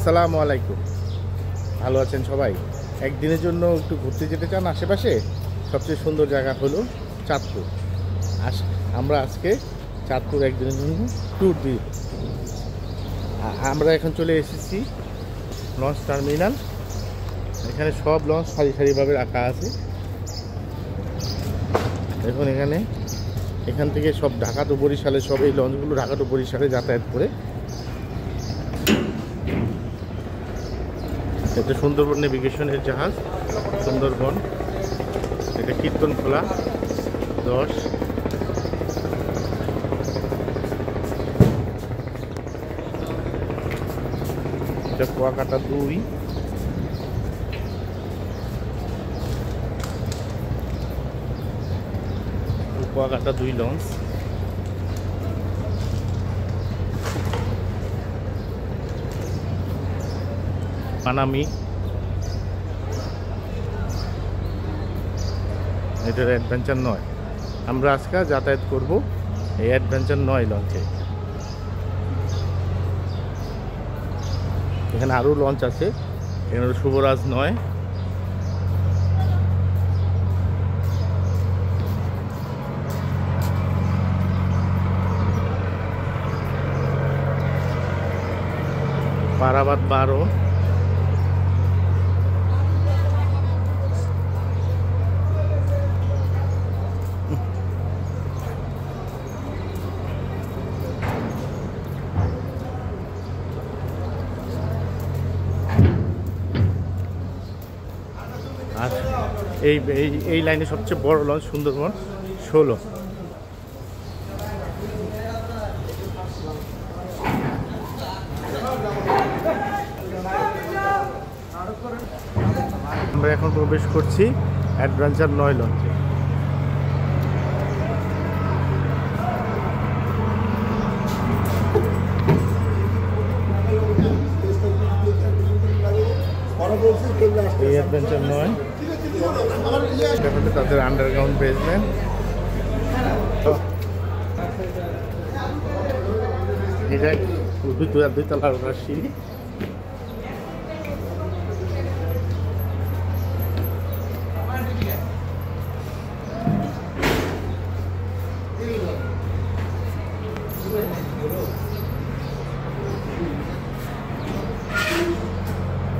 আসসালামু আলাইকুম। ভালো আছেন সবাই? একদিনের জন্য একটু ঘুরতে যেতে চান আশেপাশে? সবচেয়ে সুন্দর জায়গা হলো চাঁদপুর। আমরা আজকে চাঁদপুর একদিনের জন্য ট্যুর দিই। আমরা এখন চলে এসেছি লঞ্চ টার্মিনাল। এখানে সব লঞ্চ সারি সারিভাবে রাখা আছে। এখন এখান থেকে সব ঢাকা টু বরিশালে সব এই লঞ্চগুলো ঢাকা টু বরিশালে যাতায়াত করে। এটা সুন্দরবন নেভিগেশনের জাহাজ সুন্দরবন। এটা কীর্তনখোলা 10। এটা কুয়াকাটা 2। কুয়াকাটা 2 লঞ্চ। পানামি, এটার অ্যাডভেঞ্চার 9। আমরা আজকে যাতায়াত করব এই অ্যাডভেঞ্চার 9 লঞ্চে। এখানে আরও লঞ্চ আছে। এখানে শুভরাজ 9, পারাবাদ 12, আর এই লাইনে সবচেয়ে বড় লঞ্চ সুন্দরবন 16। আমরা এখন প্রবেশ করছি অ্যাডভেঞ্চার 9 লঞ্চে। এই অ্যাডভেঞ্চার 9 এটা হচ্ছে তাদের আন্ডারগ্রাউন্ড বেসমেন্ট। এটা 2 তলার সিঁড়ি।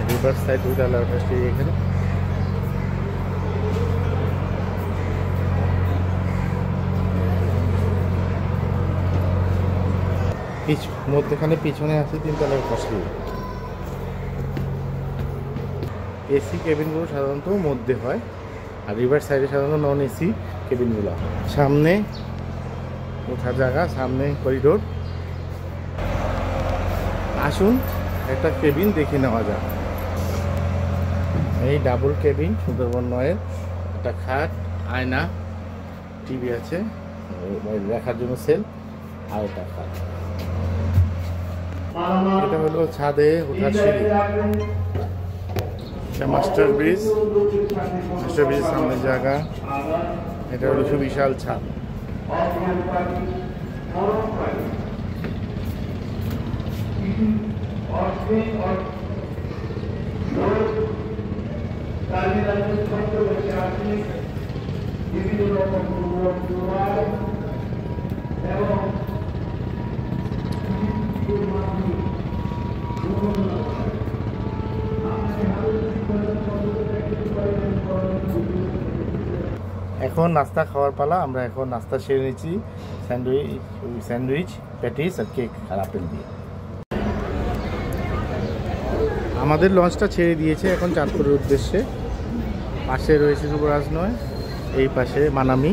রিভার সাইড 2 তলার সিঁড়ি। এখানে মধ্যখানে পিছনে আছে 3 তলার সিঁড়ি। এসি কেবিনগুলো সাধারণত মধ্যে হয়, আর রিভার সাইডে সাধারণত নন এসি কেবিনগুলো। সামনে ওঠার জায়গা, সামনে করিডোর। আসুন একটা কেবিন দেখে নেওয়া যাক। এই ডাবল কেবিন সুন্দরবন 9-এর। একটা খাট, আয়না, টিভি আছে, রাখার জন্য সেল, আর একটা খাট। এটা হলো ছাদে ওঠার সিঁড়ি। এটা মাস্টার ব্রিজের সামনে জায়গা। এটা হলো সুবিশাল ছাদ। এখন নাস্তা খাওয়ার পালা। আমরা এখন নাস্তা সেরে নিচ্ছি স্যান্ডউইচ, প্যাটিস আর কেক আর আপেল দিয়ে। আমাদের লঞ্চটা ছেড়ে দিয়েছে এখন চাঁদপুরের উদ্দেশ্যে। পাশে রয়েছে শুভরাজ 9, এই পাশে মানামি।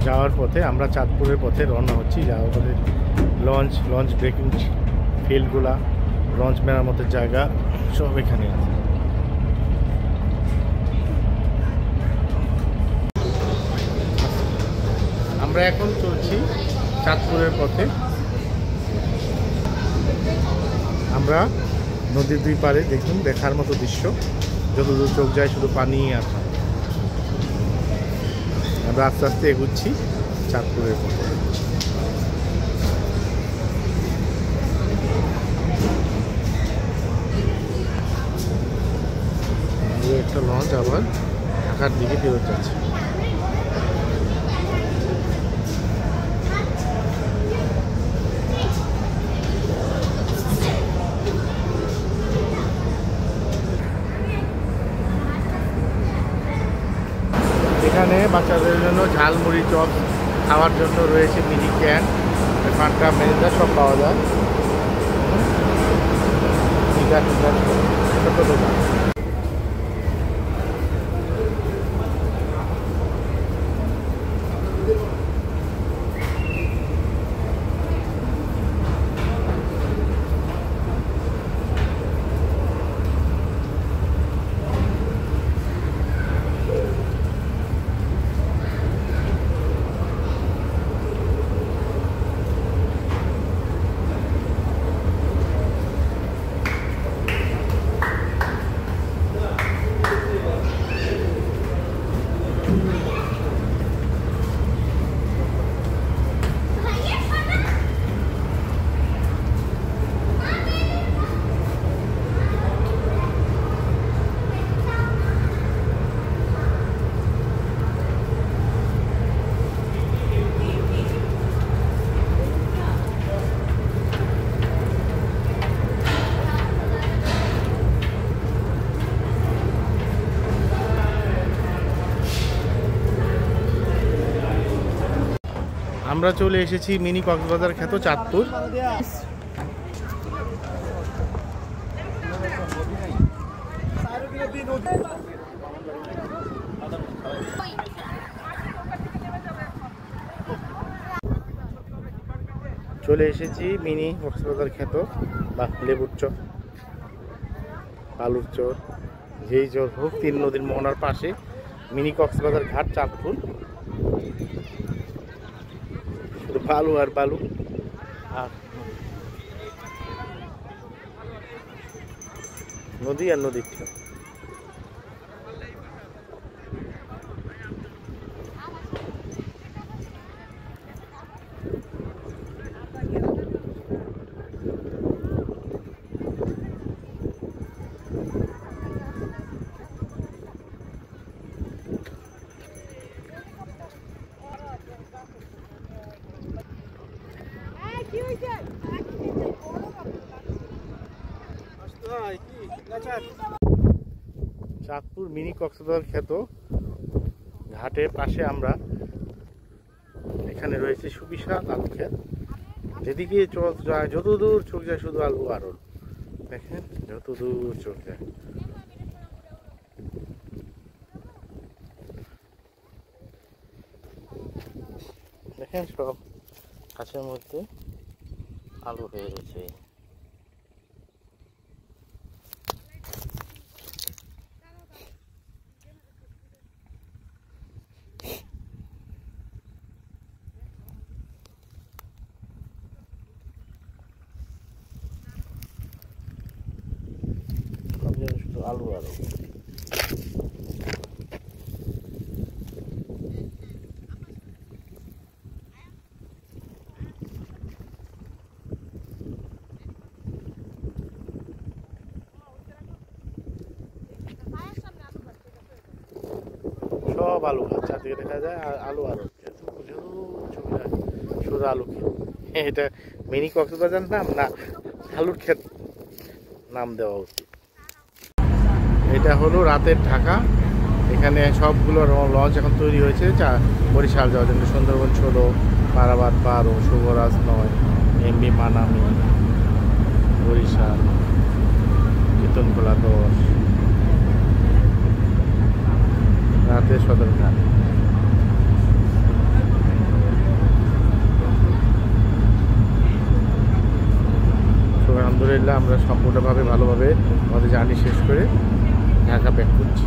যাওয়ার পথে আমরা চাঁদপুরের পথে রওনা হচ্ছি। যাওয়ার পথে লঞ্চ ব্রেকিং ফিল্ডগুলা, লঞ্চ মেরামতের জায়গা সব এখানে আছে। আমরা এখন চলছি চাঁদপুরের পথে। আমরা নদীর দুই পারে দেখুন দেখার মতো দৃশ্য, যতদূর চোখ যায় শুধু পানি আর পানি। আমরা আস্তে আস্তে এগুচ্ছি চাঁদপুরের পথে। একটা লঞ্চ আবার ঢাকার দিকে ফেরত যাচ্ছে। এখানে বাচ্চাদের জন্য ঝালমুড়ি চপ খাওয়ার জন্য রয়েছে মিনি ক্যান, ফান্টা মেজা সব পাওয়া যায়। ছোট দোকান। আমরা চলে এসেছি মিনি কক্সবাজার খ্যাত চাঁদপুর। চলে এসেছি মিনি কক্সবাজার খ্যাত বা লেবুর চর, বালুর চর, যেই চর হোক, 3 নদীর মোহনার পাশে মিনি কক্সবাজার ঘাট চাঁদপুর। বালু আর বালু আর নদী আর নদীর ঢেউ। চাঁদপুর মিনি কক্সবাজার খ্যাত ঘাটের পাশে আমরা, এখানে রয়েছে সুবিশাল আলু ক্ষেত। যেদিকে চোখ যায়, যতদূর চোখ যায় শুধু আলু আর দেখেন, যতদূর চোখ যায়। দেখেন সব গাছের মধ্যে আলু হয়ে গেছে। শুধু আলু আলু। সব আলু গাছ, চারদিকে দেখা যায় আলু আলু, শুধু আলু ক্ষেত। এটা মিনি কক্সবাজার নাম না, আলুর ক্ষেত নাম দেওয়া উচিত। এটা হলো রাতের ঢাকা, এখানে সবগুলো লঞ্চ এখন তৈরি হয়েছে বরিশাল যাওয়ার জন্য। সুন্দরবন 16, পারাবাদ 12, শুভরাজ 9, এমবি মানামি, বরিশাল, কীর্তনখোলা 10, রাতে সদরঘাট। তো আলহামদুলিল্লাহ আমরা সম্পূর্ণভাবে ভালোভাবে আমাদের জার্নি শেষ করে ঢাকা ব্যাক করছি।